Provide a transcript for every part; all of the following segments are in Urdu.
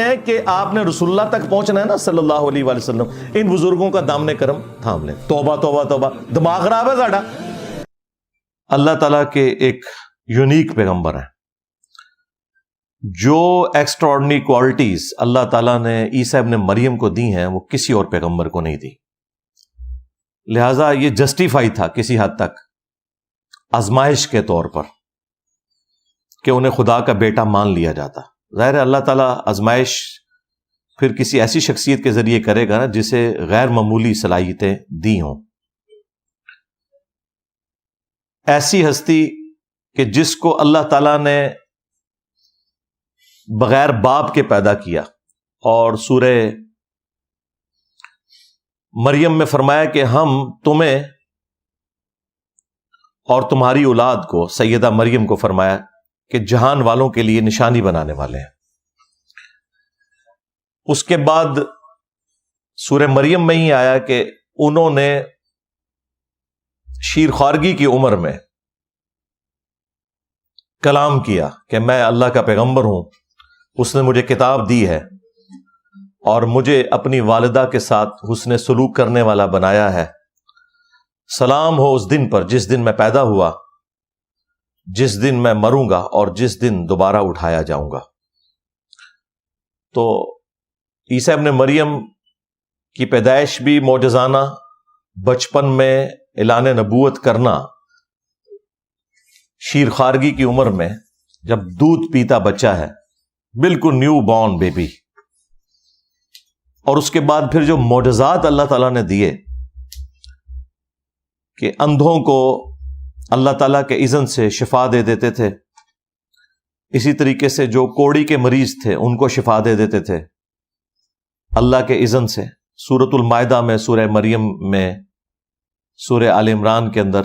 ہے کہ آپ نے رسول اللہ تک پہنچنا ہے نا صلی اللہ علیہ وآلہ وسلم، ان بزرگوں کا دامن کرم تھام لیں. توبہ توبہ توبہ، دماغ خراب ہے ساڈا. اللہ تعالیٰ کے ایک یونیک پیغمبر ہیں. جو ایکسٹراڈنری کوالٹیز اللہ تعالیٰ نے عیسیٰ ابن مریم کو دی ہیں وہ کسی اور پیغمبر کو نہیں دی. لہذا یہ جسٹیفائی تھا کسی حد تک آزمائش کے طور پر کہ انہیں خدا کا بیٹا مان لیا جاتا. ظاہر ہے اللہ تعالیٰ آزمائش پھر کسی ایسی شخصیت کے ذریعے کرے گا نا جسے غیر معمولی صلاحیتیں دی ہوں. ایسی ہستی کہ جس کو اللہ تعالیٰ نے بغیر باپ کے پیدا کیا، اور سورہ مریم میں فرمایا کہ ہم تمہیں اور تمہاری اولاد کو، سیدہ مریم کو فرمایا کہ جہان والوں کے لیے نشانی بنانے والے ہیں. اس کے بعد سورہ مریم میں ہی آیا کہ انہوں نے شیر خوارگی کی عمر میں کلام کیا کہ میں اللہ کا پیغمبر ہوں، اس نے مجھے کتاب دی ہے اور مجھے اپنی والدہ کے ساتھ حسن سلوک کرنے والا بنایا ہے. سلام ہو اس دن پر جس دن میں پیدا ہوا، جس دن میں مروں گا اور جس دن دوبارہ اٹھایا جاؤں گا. تو عیسیٰ ابن مریم کی پیدائش بھی معجزانہ، بچپن میں اعلان نبوت کرنا، شیر خوارگی کی عمر میں جب دودھ پیتا بچہ ہے، بالکل نیو بورن بیبی، اور اس کے بعد پھر جو معجزات اللہ تعالیٰ نے دیے کہ اندھوں کو اللہ تعالیٰ کے اذن سے شفا دے دیتے تھے، اسی طریقے سے جو کوڑی کے مریض تھے ان کو شفا دے دیتے تھے اللہ کے اذن سے. سورۃ المائدہ میں، سورہ مریم میں، سورہ آل عمران کے اندر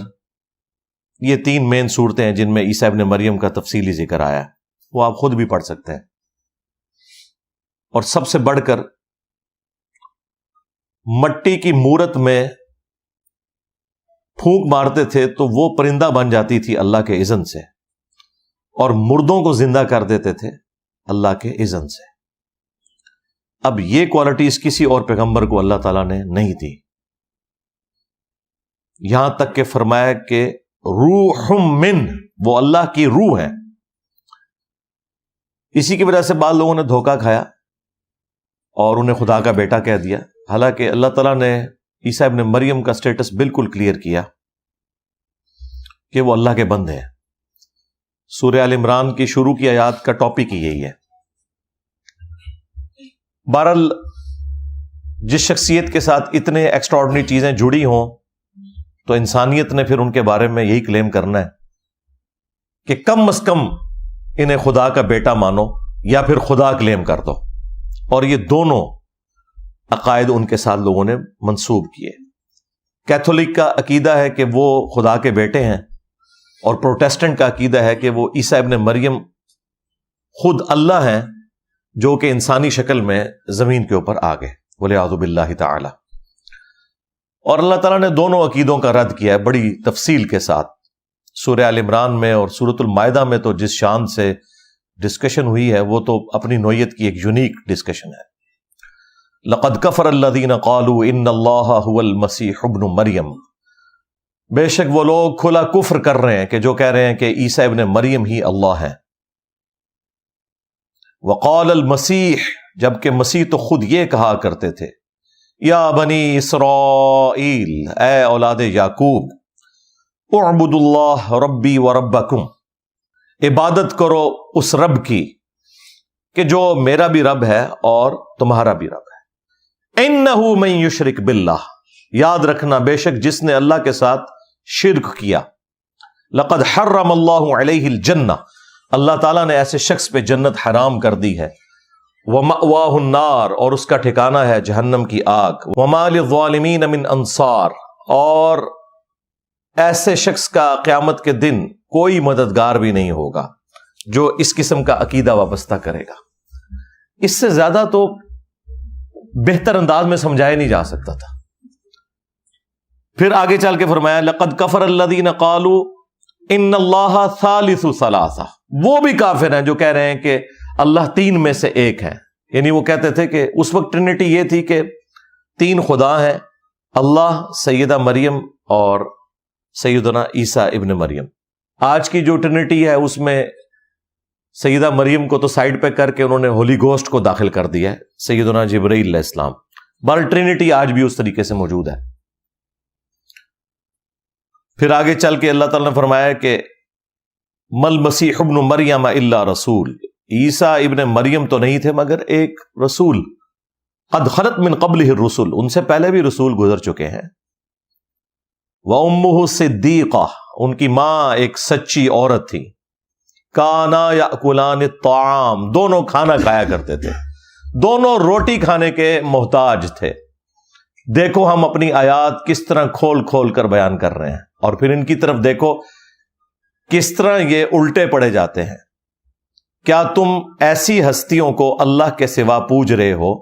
یہ 3 مین صورتیں ہیں جن میں عیسیٰ ابن مریم کا تفصیلی ذکر آیا ہے، وہ آپ خود بھی پڑھ سکتے ہیں. اور سب سے بڑھ کر مٹی کی مورت میں پھونک مارتے تھے تو وہ پرندہ بن جاتی تھی اللہ کے اذن سے، اور مردوں کو زندہ کر دیتے تھے اللہ کے اذن سے. اب یہ کوالٹیز کسی اور پیغمبر کو اللہ تعالیٰ نے نہیں دی. یہاں تک کہ فرمایا کہ روح من، وہ اللہ کی روح ہے. اسی کی وجہ سے بعض لوگوں نے دھوکہ کھایا اور انہیں خدا کا بیٹا کہہ دیا، حالانکہ اللہ تعالیٰ نے عیسیٰ ابن مریم کا سٹیٹس بالکل کلیئر کیا کہ وہ اللہ کے بندے ہیں. سورہ آل عمران کی شروع کی آیات کا ٹاپک ہی یہی ہے. بہرحال جس شخصیت کے ساتھ اتنے ایکسٹراڈنری چیزیں جڑی ہوں تو انسانیت نے پھر ان کے بارے میں یہی کلیم کرنا ہے کہ کم از کم انہیں خدا کا بیٹا مانو یا پھر خدا کلیم کر دو. اور یہ دونوں عقائد ان کے ساتھ لوگوں نے منسوب کیے. کیتھولک کا عقیدہ ہے کہ وہ خدا کے بیٹے ہیں، اور پروٹیسٹنٹ کا عقیدہ ہے کہ وہ عیسیٰ ابن مریم خود اللہ ہیں جو کہ انسانی شکل میں زمین کے اوپر آ گئے، والعیاذ باللہ تعالی. اور اللہ تعالیٰ نے دونوں عقیدوں کا رد کیا ہے بڑی تفصیل کے ساتھ. سورہ آل عمران میں اور سورۃ المائدہ میں تو جس شان سے ڈسکشن ہوئی ہے وہ تو اپنی نوعیت کی ایک یونیک ڈسکشن ہے. لقد کفر الذین قالوا ان اللہ هو المسیح ابن مریم، بے شک وہ لوگ کھلا کفر کر رہے ہیں کہ جو کہہ رہے ہیں کہ عیسیٰ ابن مریم ہی اللہ ہے. وقال المسیح، جبکہ مسیح تو خود یہ کہا کرتے تھے، یا بنی اسرائیل، اے اولاد یعقوب، اعبدوا اللہ ربی وربکم، عبادت کرو اس رب کی کہ جو میرا بھی رب ہے اور تمہارا بھی رب ہے. انہ من یشرک باللہ، یاد رکھنا بے شک جس نے اللہ کے ساتھ شرک کیا، لقد حرم اللہ علیہ الجنہ، اللہ تعالیٰ نے ایسے شخص پہ جنت حرام کر دی ہے. وَمَأْوَاهُ النَّارُ، اور اس کا ٹھکانہ ہے جہنم کی آگ. وَمَا لِلظَّالِمِينَ مِنْ انصار، اور ایسے شخص کا قیامت کے دن کوئی مددگار بھی نہیں ہوگا جو اس قسم کا عقیدہ وابستہ کرے گا. اس سے زیادہ تو بہتر انداز میں سمجھایا نہیں جا سکتا تھا. پھر آگے چل کے فرمایا لقد کفر الذین قالوا ان اللہ ثالث ثلاثہ، وہ بھی کافر ہیں جو کہہ رہے ہیں کہ اللہ 3 میں سے 1 ہے. یعنی وہ کہتے تھے کہ اس وقت ٹرینٹی یہ تھی کہ 3 خدا ہیں، اللہ، سیدہ مریم اور سیدنا عیسیٰ ابن مریم۔ آج کی جو ٹرینٹی ہے اس میں سیدہ مریم کو تو سائڈ پہ کر کے انہوں نے ہولی گوسٹ کو داخل کر دیا ہے، سیدنا جبرائیل علیہ السلام۔ بہرحال ٹرینٹی آج بھی اس طریقے سے موجود ہے۔ پھر آگے چل کے اللہ تعالیٰ نے فرمایا کہ مل مسیح ابن مریم الا رسول، عیسیٰ ابن مریم تو نہیں تھے مگر ایک رسول، قد خلت من قبلہ الرسل، ان سے پہلے بھی رسول گزر چکے ہیں، وامہ صدیقہ، ان کی ماں ایک سچی عورت تھی، کانا یاکلان الطعام، دونوں کھانا کھایا کرتے تھے، دونوں روٹی کھانے کے محتاج تھے۔ دیکھو ہم اپنی آیات کس طرح کھول کھول کر بیان کر رہے ہیں، اور پھر ان کی طرف دیکھو کس طرح یہ الٹے پڑے جاتے ہیں۔ کیا تم ایسی ہستیوں کو اللہ کے سوا پوج رہے ہو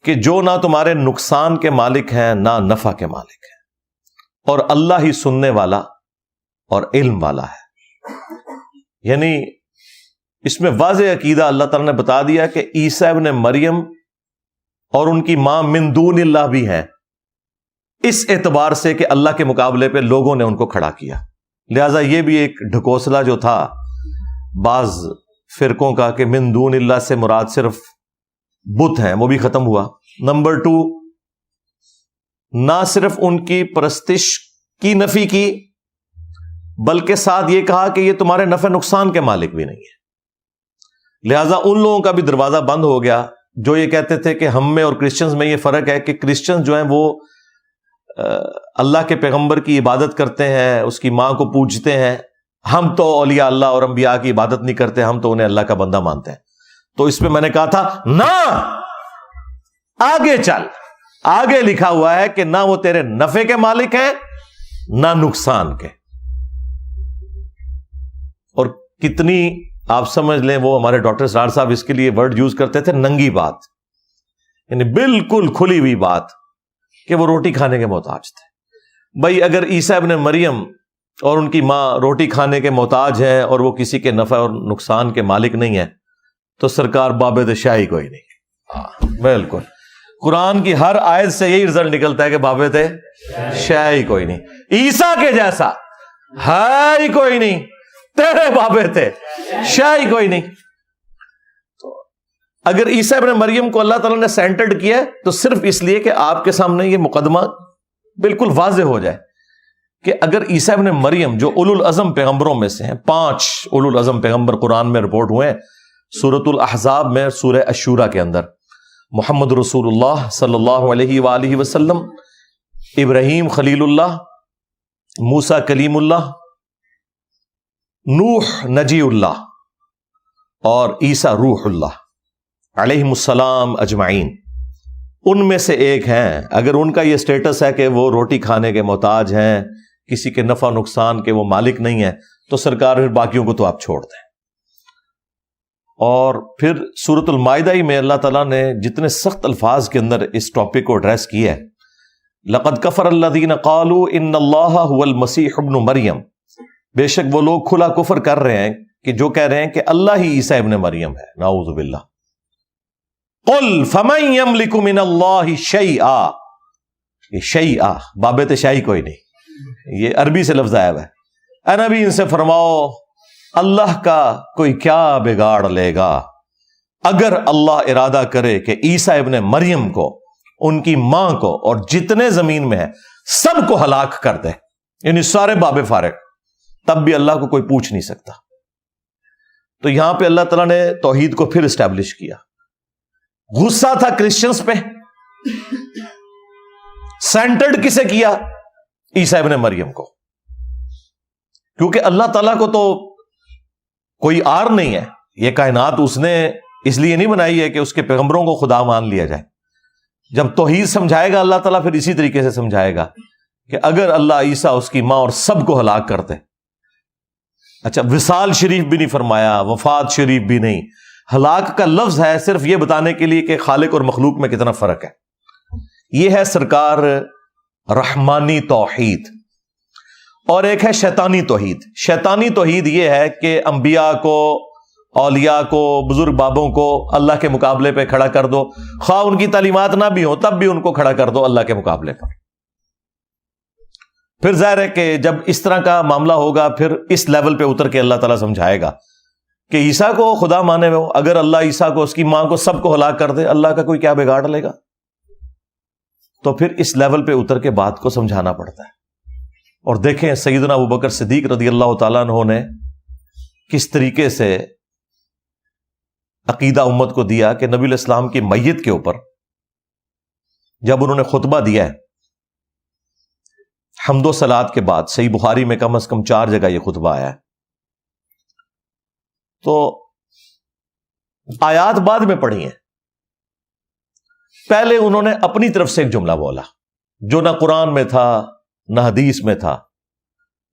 کہ جو نہ تمہارے نقصان کے مالک ہیں نہ نفع کے مالک ہیں، اور اللہ ہی سننے والا اور علم والا ہے۔ یعنی اس میں واضح عقیدہ اللہ تعالیٰ نے بتا دیا کہ عیسیٰ ابن مریم اور ان کی ماں من دون اللہ بھی ہیں، اس اعتبار سے کہ اللہ کے مقابلے پہ لوگوں نے ان کو کھڑا کیا۔ لہذا یہ بھی ایک ڈھکوسلا جو تھا بعض فرقوں کا کہ من دون اللہ سے مراد صرف بت ہیں، وہ بھی ختم ہوا۔ نمبر 2، نہ صرف ان کی پرستش کی نفی کی بلکہ ساتھ یہ کہا کہ یہ تمہارے نفع نقصان کے مالک بھی نہیں ہے۔ لہذا ان لوگوں کا بھی دروازہ بند ہو گیا جو یہ کہتے تھے کہ ہم میں اور کرسچنز میں یہ فرق ہے کہ کرسچنز جو ہیں وہ اللہ کے پیغمبر کی عبادت کرتے ہیں، اس کی ماں کو پوجتے ہیں، ہم تو اولیاء اللہ اور انبیاء کی عبادت نہیں کرتے، ہم تو انہیں اللہ کا بندہ مانتے ہیں۔ تو اس پہ میں نے کہا تھا نہ، آگے چل، آگے لکھا ہوا ہے کہ نہ وہ تیرے نفع کے مالک ہیں نہ نقصان کے۔ اور کتنی آپ سمجھ لیں، وہ ہمارے ڈاکٹر سرار صاحب اس کے لیے ورڈ یوز کرتے تھے، ننگی بات، یعنی بالکل کھلی ہوئی بات کہ وہ روٹی کھانے کے محتاج تھے۔ بھائی اگر عیسیٰ ابن مریم اور ان کی ماں روٹی کھانے کے محتاج ہیں اور وہ کسی کے نفع اور نقصان کے مالک نہیں ہیں تو سرکار بابت شاہی کوئی نہیں۔ بالکل قرآن کی ہر آیت سے یہی رزلٹ نکلتا ہے کہ بابت شاہی کوئی نہیں، عیسیٰ کے جیسا ہے ہی کوئی نہیں، تیرے بابت شاہی کوئی نہیں۔ اگر عیسیٰ ابن مریم کو اللہ تعالیٰ نے سینٹرڈ کیا تو صرف اس لیے کہ آپ کے سامنے یہ مقدمہ بالکل واضح ہو جائے کہ اگر عیسیٰ ابن مریم جو اولو العزم پیغمبروں میں سے ہیں، 5 اولو العزم پیغمبر قرآن میں رپورٹ ہوئے ہیں، سورۃ الاحزاب میں، سورہ الشورى کے اندر، محمد رسول اللہ صلی اللہ علیہ وآلہ وسلم، ابراہیم خلیل اللہ، موسیٰ کلیم اللہ، نوح نجی اللہ اور عیسیٰ روح اللہ علیہم السلام اجمعین، ان میں سے ایک ہیں۔ اگر ان کا یہ سٹیٹس ہے کہ وہ روٹی کھانے کے محتاج ہیں، کسی کے نفع نقصان کے وہ مالک نہیں ہیں، تو سرکار پھر باقیوں کو تو آپ چھوڑ دیں۔ اور پھر سورۃ المائدہ میں اللہ تعالیٰ نے جتنے سخت الفاظ کے اندر اس ٹاپک کو ایڈریس کیا ہے، لقد کفر الذین قالوا ان اللہ هو المسیح ابن مریم، بے شک وہ لوگ کھلا کفر کر رہے ہیں کہ جو کہہ رہے ہیں کہ اللہ ہی عیسیٰ ابن مریم ہے، نعوذ باللہ۔ قل فمن یملک من اللہ شیئا، یہ شیئا بابت شاہی کوئی نہیں، یہ عربی سے لفظ آیا ہوا ہے۔ اے نبی ان سے فرماؤ اللہ کا کوئی کیا بگاڑ لے گا اگر اللہ ارادہ کرے کہ عیسیٰ ابن مریم کو، ان کی ماں کو اور جتنے زمین میں ہیں سب کو ہلاک کر دے، یعنی سارے باب فارغ، تب بھی اللہ کو کوئی پوچھ نہیں سکتا۔ تو یہاں پہ اللہ تعالیٰ نے توحید کو پھر اسٹیبلش کیا۔ غصہ تھا کرسچنز پہ، سینٹرڈ کسے کیا؟ عیسیٰ ابن مریم کو، کیونکہ اللہ تعالیٰ کو تو کوئی آر نہیں ہے، یہ کائنات اس نے اس لیے نہیں بنائی ہے کہ اس کے پیغمبروں کو خدا مان لیا جائے۔ جب توحید سمجھائے گا اللہ تعالیٰ پھر اسی طریقے سے سمجھائے گا کہ اگر اللہ عیسیٰ، اس کی ماں اور سب کو ہلاک کرتے، اچھا وصال شریف بھی نہیں فرمایا، وفات شریف بھی نہیں، ہلاک کا لفظ ہے صرف یہ بتانے کے لیے کہ خالق اور مخلوق میں کتنا فرق ہے۔ یہ ہے سرکار رحمانی توحید، اور ایک ہے شیطانی توحید۔ شیطانی توحید یہ ہے کہ انبیاء کو اولیاء کو، بزرگ بابوں کو اللہ کے مقابلے پہ کھڑا کر دو، خواہ ان کی تعلیمات نہ بھی ہو تب بھی ان کو کھڑا کر دو اللہ کے مقابلے پر۔ پھر ظاہر ہے کہ جب اس طرح کا معاملہ ہوگا پھر اس لیول پہ اتر کے اللہ تعالیٰ سمجھائے گا کہ عیسیٰ کو خدا مانے ہو، اگر اللہ عیسیٰ کو، اس کی ماں کو، سب کو ہلاک کر دے، اللہ کا کوئی کیا بگاڑ لے گا؟ تو پھر اس لیول پہ اتر کے بات کو سمجھانا پڑتا ہے۔ اور دیکھیں سیدنا ابوبکر صدیق رضی اللہ تعالیٰ عنہ نے کس طریقے سے عقیدہ امت کو دیا کہ نبی علیہ السلام کی میت کے اوپر جب انہوں نے خطبہ دیا ہے حمد و صلات کے بعد، صحیح بخاری میں کم از کم 4 جگہ یہ خطبہ آیا ہے، تو آیات بعد میں پڑھی ہیں، پہلے انہوں نے اپنی طرف سے ایک جملہ بولا جو نہ قرآن میں تھا نہ حدیث میں تھا۔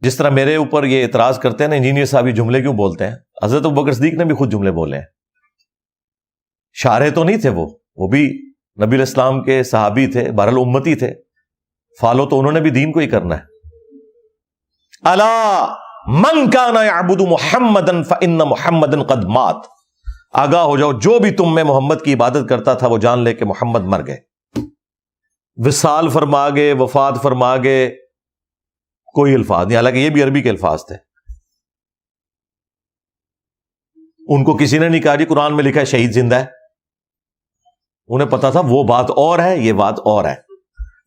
جس طرح میرے اوپر یہ اعتراض کرتے ہیں نا انجینئر صاحب یہ جملے کیوں بولتے ہیں، حضرت ابوبکر صدیق نے بھی خود جملے بولے ہیں، شارح تو نہیں تھے، وہ بھی نبی علیہ السلام کے صحابی تھے، بہرحال امتی تھے، فالو تو انہوں نے بھی دین کو ہی کرنا ہے۔ الا من کان یعبد محمدا فان محمدا قد مات، آگاہ ہو جاؤ جو بھی تم میں محمد کی عبادت کرتا تھا وہ جان لے کہ محمد مر گئے۔ وصال فرما گئے، وفات فرما گئے، کوئی الفاظ نہیں، حالانکہ یہ بھی عربی کے الفاظ تھے۔ ان کو کسی نے نہیں کہا جی قرآن میں لکھا ہے شہید زندہ ہے، انہیں پتا تھا وہ بات اور ہے، یہ بات اور ہے۔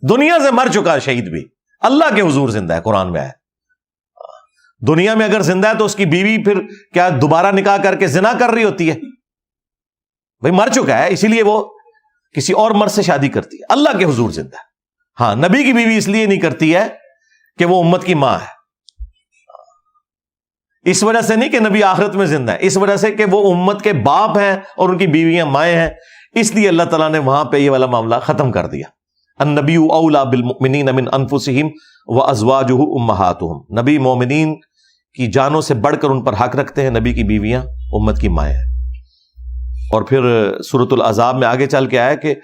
دنیا سے مر چکا ہے شہید بھی، اللہ کے حضور زندہ ہے، قرآن میں ہے۔ دنیا میں اگر زندہ ہے تو اس کی بیوی پھر کیا دوبارہ نکاح کر کے زنا کر رہی ہوتی ہے؟ بھائی مر چکا ہے، اسی لیے وہ کسی اور مرد سے شادی کرتی ہے، اللہ کے حضور زندہ ہے۔ ہاں نبی کی بیوی اس لیے نہیں کرتی ہے کہ وہ امت کی ماں ہے، اس وجہ سے نہیں کہ نبی آخرت میں زندہ ہے، اس وجہ سے کہ وہ امت کے باپ ہیں اور ان کی بیویاں مائیں ہیں، اس لیے اللہ تعالیٰ نے وہاں پہ یہ والا معاملہ ختم کر دیا۔ النبی اولیٰ بالمؤمنین من انفسہم وازواجہ امہاتہم، نبی مومنین کی جانوں سے بڑھ کر ان پر حق رکھتے ہیں، نبی کی بیویاں امت کی مائیں ہیں۔ اور پھر سورۃ الاحزاب میں آگے چل کے آیا کہ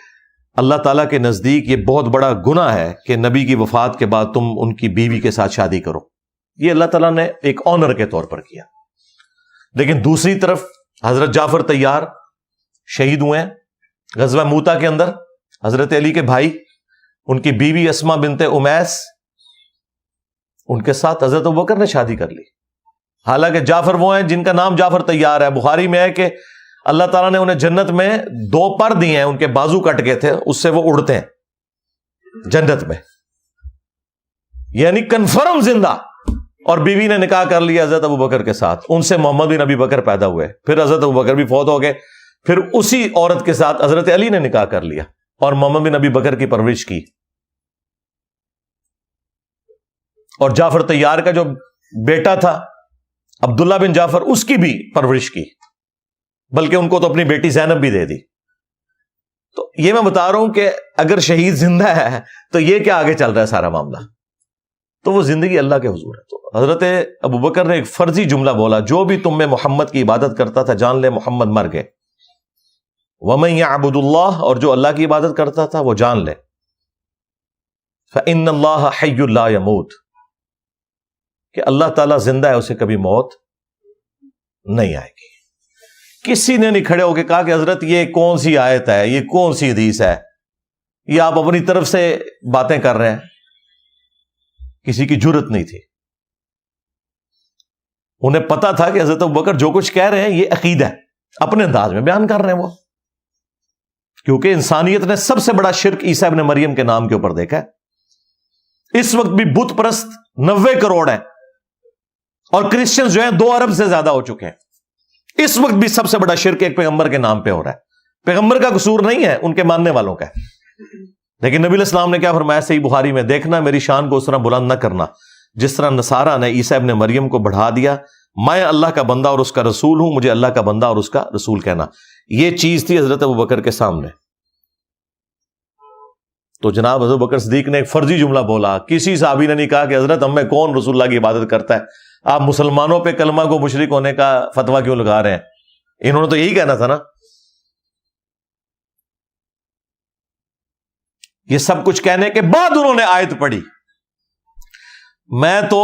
اللہ تعالیٰ کے نزدیک یہ بہت بڑا گناہ ہے کہ نبی کی وفات کے بعد تم ان کی بیوی کے ساتھ شادی کرو، یہ اللہ تعالیٰ نے ایک آنر کے طور پر کیا۔ لیکن دوسری طرف حضرت جعفر طیار شہید ہوئے ہیں غزوہ موتا کے اندر، حضرت علی کے بھائی، ان کی بیوی اسماء بنت امیس، ان کے ساتھ حضرت ابوبکر نے شادی کر لی، حالانکہ جعفر وہ ہیں جن کا نام جعفر طیار ہے۔ بخاری میں ہے کہ اللہ تعالیٰ نے انہیں جنت میں 2 پر دیے ہیں، ان کے بازو کٹ گئے تھے، اس سے وہ اڑتے ہیں جنت میں، یعنی کنفرم زندہ۔ اور بیوی نے نکاح کر لیا حضرت ابوبکر کے ساتھ، ان سے محمد بن ابی بکر پیدا ہوئے، پھر حضرت ابوبکر بھی فوت ہو گئے، پھر اسی عورت کے ساتھ حضرت علی نے نکاح کر لیا اور محمد بن ابی بکر کی پرورش کی، اور جعفر طیار کا جو بیٹا تھا عبداللہ بن جعفر اس کی بھی پرورش کی، بلکہ ان کو تو اپنی بیٹی زینب بھی دے دی۔ تو یہ میں بتا رہا ہوں کہ اگر شہید زندہ ہے تو یہ کیا آگے چل رہا ہے سارا معاملہ، تو وہ زندگی اللہ کے حضور ہے۔ تو حضرت ابوبکر نے ایک فرضی جملہ بولا، جو بھی تم میں محمد کی عبادت کرتا تھا جان لے محمد مر گئے۔ وَمَن يَعْبُدُ اللَّهَ، اور جو اللہ کی عبادت کرتا تھا وہ جان لے فَإِنَّ اللَّهَ حَيٌّ لَا يَمُوتُ، کہ اللہ تعالیٰ زندہ ہے، اسے کبھی موت نہیں آئے گی۔ کسی نے نہیں کھڑے ہو کے کہا کہ حضرت یہ کون سی آیت ہے، یہ کون سی حدیث ہے، یہ آپ اپنی طرف سے باتیں کر رہے ہیں، کسی کی جرت نہیں تھی۔ انہیں پتا تھا کہ حضرت ابوبکر جو کچھ کہہ رہے ہیں یہ عقیدہ ہے، اپنے انداز میں بیان کر رہے ہیں وہ، کیونکہ انسانیت نے سب سے بڑا شرک عیسیٰ ابن مریم کے نام کے اوپر دیکھا ہے۔ اس وقت بھی بت پرست 90 کروڑ ہیں، اور کرسچن جو ہیں 2 ارب سے زیادہ ہو چکے ہیں۔ اس وقت بھی سب سے بڑا شرک ایک پیغمبر کے نام پہ ہو رہا ہے، پیغمبر کا قصور نہیں ہے، ان کے ماننے والوں کا ہے۔ لیکن نبی علیہ السلام نے کیا فرمایا صحیح بخاری میں، دیکھنا میری شان کو اس طرح بلند نہ کرنا جس طرح نصارہ نے عیسیٰ ابن مریم کو بڑھا دیا، میں اللہ کا بندہ اور اس کا رسول ہوں، مجھے اللہ کا بندہ اور اس کا رسول کہنا، یہ چیز تھی حضرت ابوبکر کے سامنے۔ تو جناب حضرت ابوبکر صدیق نے ایک فرضی جملہ بولا، کسی صحابی نے نہیں کہا کہ حضرت ہم میں کون رسول اللہ کی عبادت کرتا ہے، آپ مسلمانوں پہ کلمہ کو مشرک ہونے کا فتویٰ کیوں لگا رہے ہیں؟ انہوں نے تو یہی کہنا تھا نا۔ یہ سب کچھ کہنے کے بعد انہوں نے آیت پڑھی۔ میں تو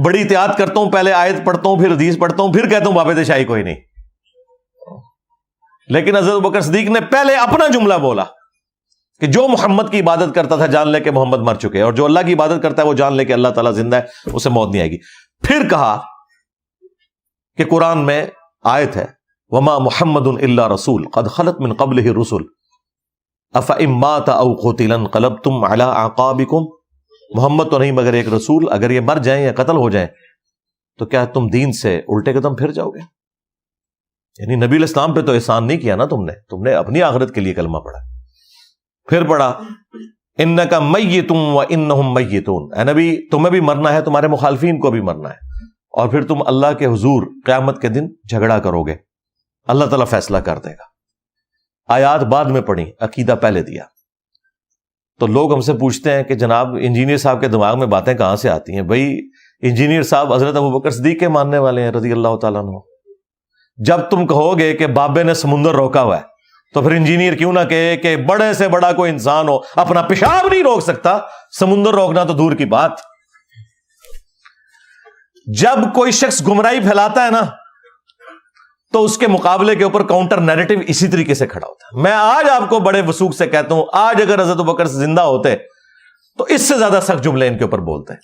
بڑی احتیاط کرتا ہوں، پہلے آیت پڑھتا ہوں، پھر حدیث پڑھتا ہوں، پھر کہتا ہوں بابت شاہی کوئی نہیں۔ لیکن حضرت ابوبکر صدیق نے پہلے اپنا جملہ بولا کہ جو محمد کی عبادت کرتا تھا جان لے کہ محمد مر چکے، اور جو اللہ کی عبادت کرتا ہے وہ جان لے کہ اللہ تعالیٰ زندہ ہے، اسے موت نہیں آئے گی۔ پھر کہا کہ قرآن میں آیت ہے وما محمد الا رسول قد خلت من قبلہ الرسل افئن مات او قتل انقلبتم علی اعقابکم، محمد تو نہیں مگر ایک رسول، اگر یہ مر جائیں یا قتل ہو جائیں تو کیا تم دین سے الٹے قدم پھر جاؤ گے؟ یعنی نبی علیہ السلام پہ تو احسان نہیں کیا نا تم نے اپنی آخرت کے لیے کلمہ پڑھا۔ پھر پڑھا انک میت وانہم میتون، اے نبی تمہیں بھی مرنا ہے، تمہارے مخالفین کو بھی مرنا ہے، اور پھر تم اللہ کے حضور قیامت کے دن جھگڑا کرو گے، اللہ تعالیٰ فیصلہ کر دے گا۔ آیات بعد میں پڑھی، عقیدہ پہلے دیا۔ تو لوگ ہم سے پوچھتے ہیں کہ جناب انجینئر صاحب کے دماغ میں باتیں کہاں سے آتی ہیں؟ بھائی انجینئر صاحب حضرت ابوبکر صدیق کے ماننے والے ہیں رضی اللہ تعالیٰ عنہ۔ جب تم کہو گے کہ بابے نے سمندر روکا ہوا ہے تو پھر انجینئر کیوں نہ کہے کہ بڑے سے بڑا کوئی انسان ہو اپنا پیشاب نہیں روک سکتا، سمندر روکنا تو دور کی بات۔ جب کوئی شخص گمراہی پھیلاتا ہے نا تو اس کے مقابلے کے اوپر کاؤنٹر نیریٹو اسی طریقے سے کھڑا ہوتا ہے۔ میں آج آپ کو بڑے وثوق سے کہتا ہوں، آج اگر حضرت ابوبکر زندہ ہوتے تو اس سے زیادہ سخت جملے ان کے اوپر بولتے ہیں۔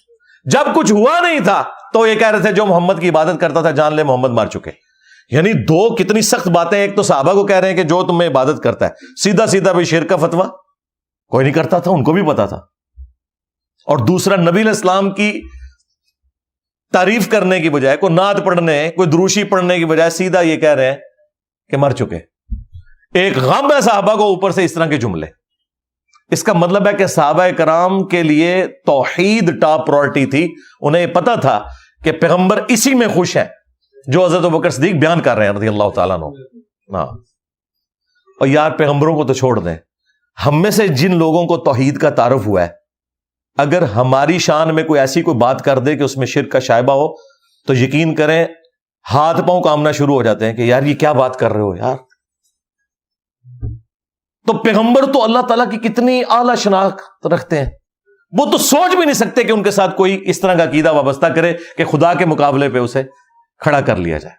جب کچھ ہوا نہیں تھا تو یہ کہہ رہے تھے جو محمد کی عبادت کرتا تھا جان لے محمد مر چکے۔ یعنی دو کتنی سخت باتیں، ایک تو صحابہ کو کہہ رہے ہیں کہ جو تمہیں عبادت کرتا ہے، سیدھا سیدھا بھی شرک کا فتویٰ کوئی نہیں کرتا تھا، ان کو بھی پتا تھا، اور دوسرا نبی علیہ السلام کی تعریف کرنے کی بجائے، کوئی نعت پڑھنے، کوئی دروشی پڑھنے کی بجائے سیدھا یہ کہہ رہے ہیں کہ مر چکے۔ ایک غم ہے صحابہ کو، اوپر سے اس طرح کے جملے۔ اس کا مطلب ہے کہ صحابہ کرام کے لیے توحید ٹاپ پرائورٹی تھی، انہیں یہ پتا تھا کہ پیغمبر اسی میں خوش ہے جو حضرت ابوبکر صدیق بیان کر رہے ہیں رضی اللہ تعالیٰ عنہ۔ اور یار پیغمبروں کو تو چھوڑ دیں، ہم میں سے جن لوگوں کو توحید کا تعارف ہوا ہے، اگر ہماری شان میں کوئی ایسی کوئی بات کر دے کہ اس میں شرک کا شائبہ ہو تو یقین کریں ہاتھ پاؤں کامنا شروع ہو جاتے ہیں کہ یار یہ کیا بات کر رہے ہو یار۔ تو پیغمبر تو اللہ تعالیٰ کی کتنی اعلیٰ شناخت رکھتے ہیں، وہ تو سوچ بھی نہیں سکتے کہ ان کے ساتھ کوئی اس طرح کا عقیدہ وابستہ کرے کہ خدا کے مقابلے پہ اسے کھڑا کر لیا جائے۔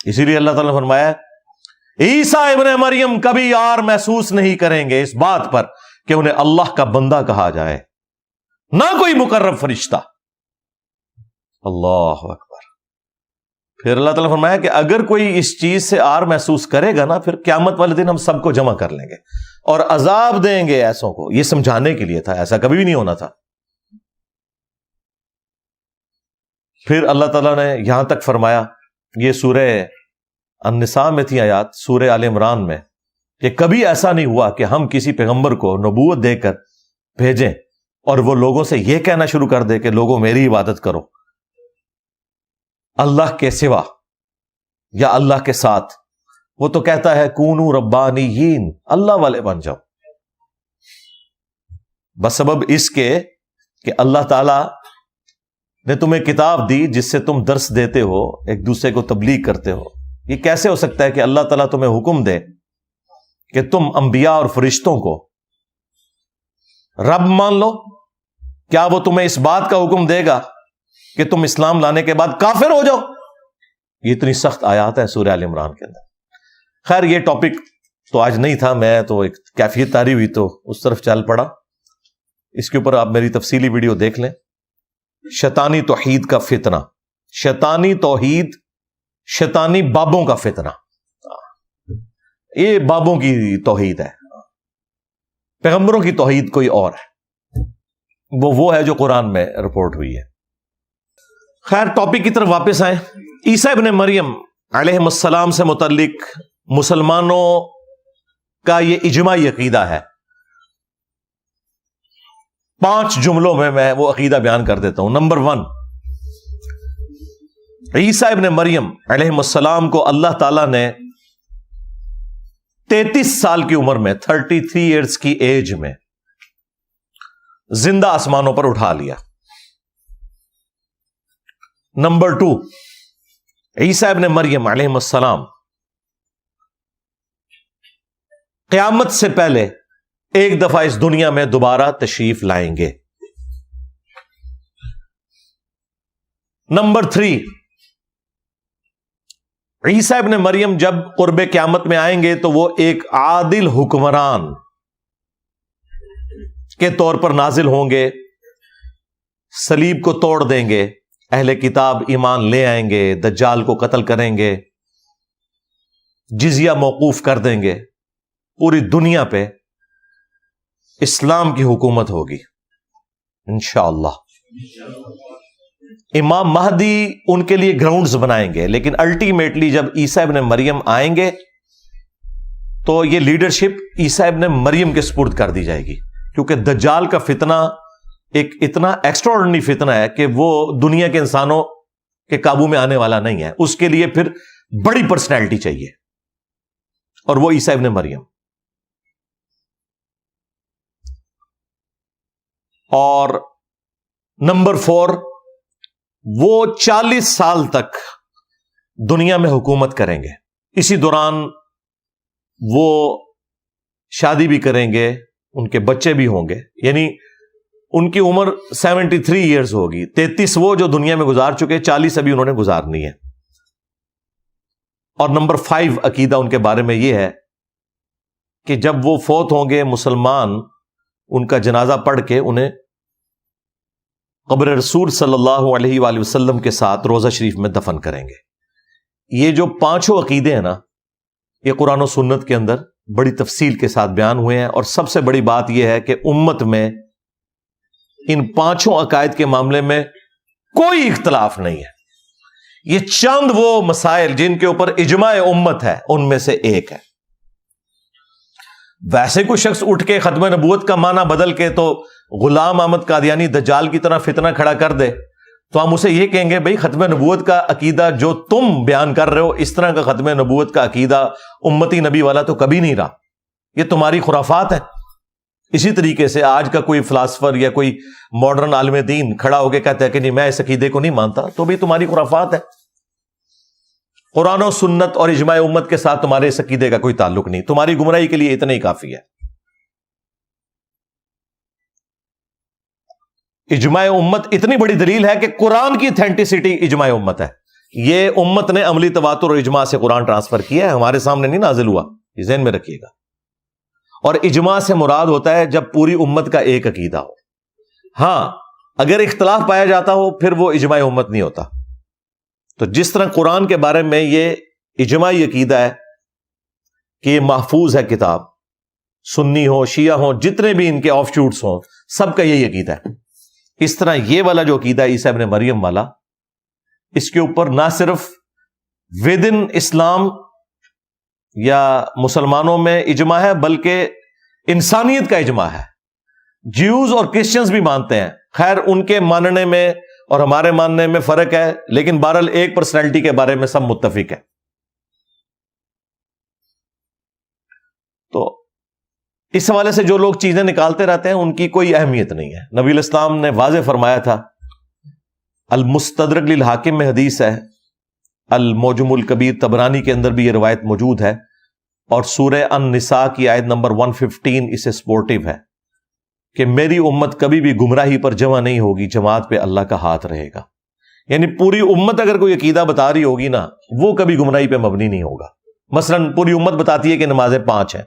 اسی لیے اللہ تعالیٰ نے فرمایا عیسیٰ ابن مریم کبھی یار محسوس نہیں کریں گے اس بات پر کہ انہیں اللہ کا بندہ کہا جائے، نہ کوئی مقرب فرشتہ۔ اللہ اکبر۔ پھر اللہ تعالیٰ نے فرمایا کہ اگر کوئی اس چیز سے آر محسوس کرے گا نا، پھر قیامت والے دن ہم سب کو جمع کر لیں گے اور عذاب دیں گے ایسوں کو۔ یہ سمجھانے کے لیے تھا، ایسا کبھی بھی نہیں ہونا تھا۔ پھر اللہ تعالیٰ نے یہاں تک فرمایا، یہ سورہ النساء میں تھی آیات، سورہ آل عمران میں، کہ کبھی ایسا نہیں ہوا کہ ہم کسی پیغمبر کو نبوت دے کر بھیجیں اور وہ لوگوں سے یہ کہنا شروع کر دے کہ لوگوں میری عبادت کرو اللہ کے سوا یا اللہ کے ساتھ۔ وہ تو کہتا ہے کونو ربانیین، اللہ والے بن جاؤ، بس سبب اس کے کہ اللہ تعالی نے تمہیں کتاب دی جس سے تم درس دیتے ہو، ایک دوسرے کو تبلیغ کرتے ہو۔ یہ کیسے ہو سکتا ہے کہ اللہ تعالیٰ تمہیں حکم دے کہ تم انبیاء اور فرشتوں کو رب مان لو؟ کیا وہ تمہیں اس بات کا حکم دے گا کہ تم اسلام لانے کے بعد کافر ہو جاؤ؟ یہ اتنی سخت آیات ہیں سورہ آل عمران کے اندر۔ خیر یہ ٹاپک تو آج نہیں تھا، میں تو ایک کیفیت تاری ہوئی تو اس طرف چل پڑا۔ اس کے اوپر آپ میری تفصیلی ویڈیو دیکھ لیں، شیطانی توحید کا فتنہ، شیطانی توحید، شیطانی بابوں کا فتنہ۔ یہ بابوں کی توحید ہے، پیغمبروں کی توحید کوئی اور ہے، وہ ہے جو قرآن میں رپورٹ ہوئی ہے۔ خیر ٹاپک کی طرف واپس آئیں۔ عیسیٰ ابن مریم علیہ السلام سے متعلق مسلمانوں کا یہ اجماعی عقیدہ ہے۔ 5 جملوں میں وہ عقیدہ بیان کر دیتا ہوں۔ نمبر 1، عیسیٰ ابن مریم علیہ السلام کو اللہ تعالیٰ نے 33 سال کی عمر میں، 33 ایئرز کی ایج میں زندہ آسمانوں پر اٹھا لیا۔ نمبر 2، عیسیٰ ابن مریم علیہ السلام قیامت سے پہلے ایک دفعہ اس دنیا میں دوبارہ تشریف لائیں گے۔ نمبر 3، عیسیٰ ابن مریم جب قرب قیامت میں آئیں گے تو وہ ایک عادل حکمران کے طور پر نازل ہوں گے، صلیب کو توڑ دیں گے، اہل کتاب ایمان لے آئیں گے، دجال کو قتل کریں گے، جزیہ موقوف کر دیں گے، پوری دنیا پہ اسلام کی حکومت ہوگی انشاءاللہ۔ امام مہدی ان کے لیے گراؤنڈز بنائیں گے، لیکن الٹیمیٹلی جب عیسیٰ ابن مریم آئیں گے تو یہ لیڈرشپ عیسیٰ ابن مریم کے سپرد کر دی جائے گی، کیونکہ دجال کا فتنہ ایک اتنا ایکسٹراڈنری فتنہ ہے کہ وہ دنیا کے انسانوں کے قابو میں آنے والا نہیں ہے، اس کے لیے پھر بڑی پرسنالٹی چاہیے، اور وہ عیسیٰ ابن مریم۔ اور نمبر 4، وہ 40 سال تک دنیا میں حکومت کریں گے، اسی دوران وہ شادی بھی کریں گے، ان کے بچے بھی ہوں گے، یعنی ان کی عمر 73 ایئرز ہوگی، 33 وہ جو دنیا میں گزار چکے، 40 ابھی انہوں نے گزارنی ہے۔ اور نمبر 5 عقیدہ ان کے بارے میں یہ ہے کہ جب وہ فوت ہوں گے، مسلمان ان کا جنازہ پڑھ کے انہیں قبر رسول صلی اللہ علیہ وآلہ وسلم کے ساتھ روضہ شریف میں دفن کریں گے۔ یہ جو 5 عقیدے ہیں نا، یہ قرآن و سنت کے اندر بڑی تفصیل کے ساتھ بیان ہوئے ہیں، اور سب سے بڑی بات یہ ہے کہ امت میں ان 5 عقائد کے معاملے میں کوئی اختلاف نہیں ہے۔ یہ چند وہ مسائل جن کے اوپر اجماع امت ہے، ان میں سے ایک ہے۔ ویسے کوئی شخص اٹھ کے ختم نبوت کا معنی بدل کے تو غلام احمد قادیانی دجال کی طرح فتنہ کھڑا کر دے، تو ہم اسے یہ کہیں گے بھائی ختم نبوت کا عقیدہ جو تم بیان کر رہے ہو، اس طرح کا ختم نبوت کا عقیدہ امتی نبی والا تو کبھی نہیں رہا، یہ تمہاری خرافات ہیں۔ اسی طریقے سے آج کا کوئی فلاسفر یا کوئی ماڈرن عالم دین کھڑا ہو کے کہتا ہے کہ نہیں میں اس عقیدے کو نہیں مانتا، تو بھی تمہاری خرافات ہے۔ قرآن و سنت اور اجماع امت کے ساتھ تمہارے اس عقیدے کا کوئی تعلق نہیں، تمہاری گمراہی کے لیے اتنا ہی کافی ہے۔ اجماع امت اتنی بڑی دلیل ہے کہ قرآن کی اتھینٹسٹی اجماع امت ہے۔ یہ امت نے عملی تواتر اور اجماع سے قرآن ٹرانسفر کیا ہے، ہمارے سامنے نہیں نازل ہوا، یہ ذہن میں رکھیے گا۔ اور اجماع سے مراد ہوتا ہے جب پوری امت کا ایک عقیدہ ہو۔ ہاں اگر اختلاف پایا جاتا ہو پھر وہ اجماع امت نہیں ہوتا۔ تو جس طرح قرآن کے بارے میں یہ اجماعی عقیدہ ہے کہ یہ محفوظ ہے کتاب، سنی ہو شیعہ ہو جتنے بھی ان کے آف شوٹس ہوں سب کا یہی عقیدہ ہے، اس طرح یہ والا جو عقیدہ عیسیٰ ابن مریم والا، اس کے اوپر نہ صرف ود ان اسلام یا مسلمانوں میں اجماع ہے بلکہ انسانیت کا اجماع ہے۔ جیوز اور کرسچنز بھی مانتے ہیں، خیر ان کے ماننے میں اور ہمارے ماننے میں فرق ہے، لیکن بہرحال ایک پرسنالٹی کے بارے میں سب متفق ہے۔ تو اس حوالے سے جو لوگ چیزیں نکالتے رہتے ہیں ان کی کوئی اہمیت نہیں ہے۔ نبی الاسلام نے واضح فرمایا تھا، المستدرک للحاکم میں حدیث ہے، المعجم الکبیر طبرانی کے اندر بھی یہ روایت موجود ہے، اور سورہ النساء کی آیت نمبر 115 اسے سپورٹیو ہے کہ میری امت کبھی بھی گمراہی پر جمع نہیں ہوگی، جماعت پہ اللہ کا ہاتھ رہے گا۔ یعنی پوری امت اگر کوئی عقیدہ بتا رہی ہوگی نا، وہ کبھی گمراہی پہ مبنی نہیں ہوگا۔ مثلا پوری امت بتاتی ہے کہ نمازیں 5 ہیں،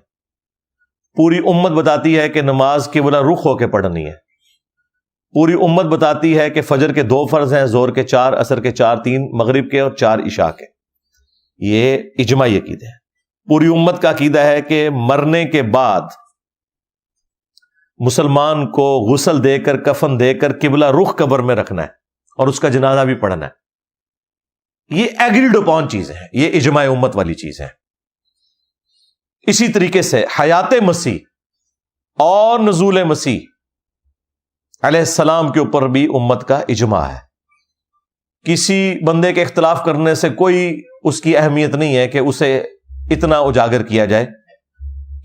پوری امت بتاتی ہے کہ نماز قبلہ رخ ہو کے پڑھنی ہے، پوری امت بتاتی ہے کہ فجر کے 2 فرض ہیں، ظہر کے 4، عصر کے 4، 3 مغرب کے اور 4 عشاء کے۔ یہ اجماعی عقیدے ہیں۔ پوری امت کا عقیدہ ہے کہ مرنے کے بعد مسلمان کو غسل دے کر کفن دے کر قبلہ رخ قبر میں رکھنا ہے اور اس کا جنازہ بھی پڑھنا ہے۔ یہ ایگریڈ اپون چیزیں ہیں، یہ اجماع امت والی چیزیں ہیں۔ اسی طریقے سے حیات مسیح اور نزول مسیح علیہ السلام کے اوپر بھی امت کا اجماع ہے۔ کسی بندے کے اختلاف کرنے سے کوئی اس کی اہمیت نہیں ہے کہ اسے اتنا اجاگر کیا جائے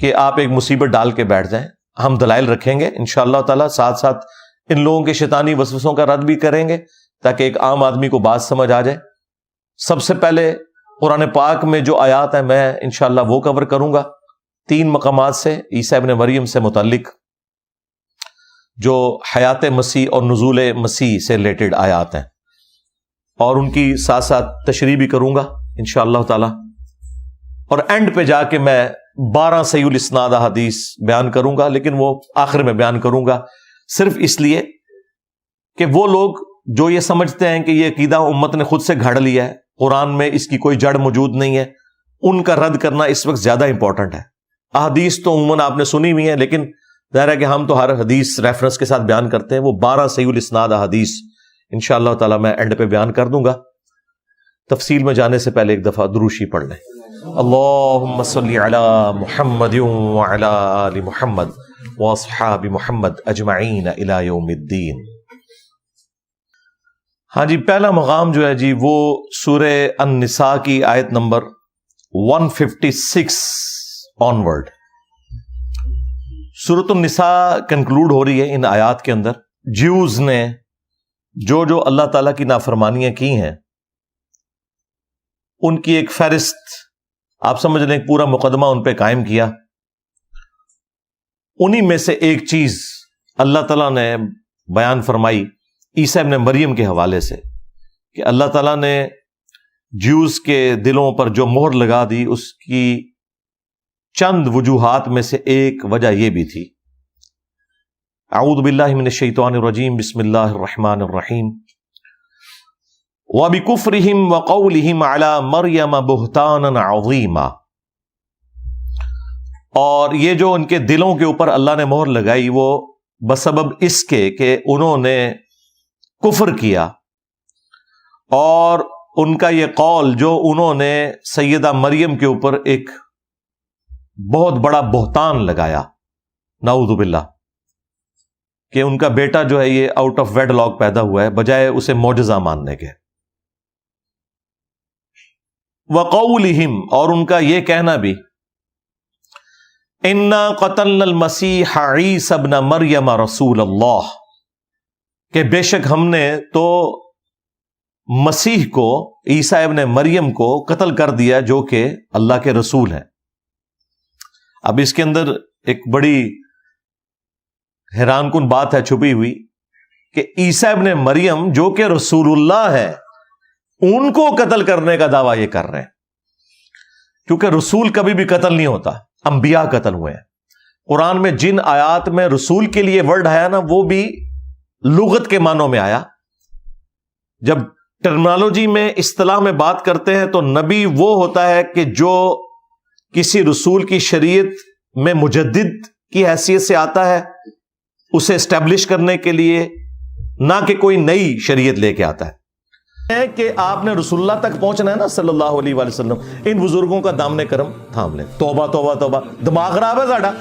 کہ آپ ایک مصیبت ڈال کے بیٹھ جائیں۔ ہم دلائل رکھیں گے انشاءاللہ تعالی، ساتھ ساتھ ان لوگوں کے شیطانی وسوسوں کا رد بھی کریں گے تاکہ ایک عام آدمی کو بات سمجھ آ جائے۔ سب سے پہلے قرآن پاک میں جو آیات ہیں میں انشاءاللہ وہ کور کروں گا 3 مقامات سے، عیسیٰ ابن مریم سے متعلق جو حیات مسیح اور نزول مسیح سے ریلیٹڈ آیات ہیں، اور ان کی ساتھ ساتھ تشریح بھی کروں گا۔ انشاءاللہ تعالی، اور اینڈ پہ جا کے میں 12 صحیح الاسناد احادیث بیان کروں گا، لیکن وہ آخر میں بیان کروں گا صرف اس لیے کہ وہ لوگ جو یہ سمجھتے ہیں کہ یہ عقیدہ امت نے خود سے گھڑ لیا ہے، قرآن میں اس کی کوئی جڑ موجود نہیں ہے، ان کا رد کرنا اس وقت زیادہ امپورٹنٹ ہے۔ احادیث تو عموماً آپ نے سنی ہوئی ہیں، لیکن ظاہر ہے کہ ہم تو ہر حدیث ریفرنس کے ساتھ بیان کرتے ہیں۔ وہ 12 صحیح الاسناد احادیث انشاءاللہ تعالی میں اینڈ پہ بیان کر دوں گا۔ تفصیل میں جانے سے پہلے ایک دفعہ دروشی پڑھ لیں۔ اللہم صلی علی محمد وعلی آل محمد واصحاب محمد اجمعین الی یوم الدین۔ ہاں جی، پہلا مقام جو ہے جی وہ سورہ النساء کی آیت نمبر 156 آنورڈ۔ سورۃ النساء کنکلوڈ ہو رہی ہے ان آیات کے اندر۔ جیوز نے جو اللہ تعالیٰ کی نافرمانیاں کی ہیں ان کی ایک فہرست آپ سمجھ لیں، پورا مقدمہ ان پہ قائم کیا۔ انہی میں سے ایک چیز اللہ تعالیٰ نے بیان فرمائی عیسیٰ ابن مریم کے حوالے سے، کہ اللہ تعالیٰ نے جیوز کے دلوں پر جو مہر لگا دی اس کی چند وجوہات میں سے ایک وجہ یہ بھی تھی۔ اعوذ باللہ من الشیطان الرجیم، بسم اللہ الرحمن الرحیم۔ وَبِكُفْرِهِمْ وَقَوْلِهِمْ عَلَى مَرْيَمَ بُهْتَانًا عَظِيمًا، اور یہ جو ان کے دلوں کے اوپر اللہ نے مہر لگائی وہ بسبب اس کے کہ انہوں نے کفر کیا، اور ان کا یہ قول جو انہوں نے سیدہ مریم کے اوپر ایک بہت بڑا بہتان لگایا، نعوذ باللہ، کہ ان کا بیٹا جو ہے یہ آؤٹ آف ویڈ لاک پیدا ہوا ہے، بجائے اسے معجزہ ماننے کے۔ وَقَوْلِهِمْ، اور ان کا یہ کہنا بھی، اِنَّا قَتَلْنَا الْمَسِيحَ عِيسَى ابْنَ مَرْيَمَ رَسُولَ اللَّهِ، کہ بے شک ہم نے تو مسیح کو، عیسیٰ ابن مریم کو قتل کر دیا جو کہ اللہ کے رسول ہیں۔ اب اس کے اندر ایک بڑی حیران کن بات ہے چھپی ہوئی، کہ عیسیٰ ابن مریم جو کہ رسول اللہ ہے ان کو قتل کرنے کا دعویٰ یہ کر رہے ہیں، کیونکہ رسول کبھی بھی قتل نہیں ہوتا، انبیاء قتل ہوئے ہیں۔ قرآن میں جن آیات میں رسول کے لیے ورڈ آیا نا وہ بھی لغت کے معنوں میں آیا۔ جب ٹرمنالوجی میں اصطلاح میں بات کرتے ہیں تو نبی وہ ہوتا ہے کہ جو کسی رسول کی شریعت میں مجدد کی حیثیت سے آتا ہے، اسے اسٹیبلش کرنے کے لیے، نہ کہ کوئی نئی شریعت لے کے آتا ہے۔ کہ آپ نے رسول اللہ تک پہنچنا ہے نا صلی اللہ علیہ وآلہ وسلم، ان بزرگوں کا دامن کرم تھام لیں۔ توبہ توبہ توبہ، دماغ خراب ہے ساڈا۔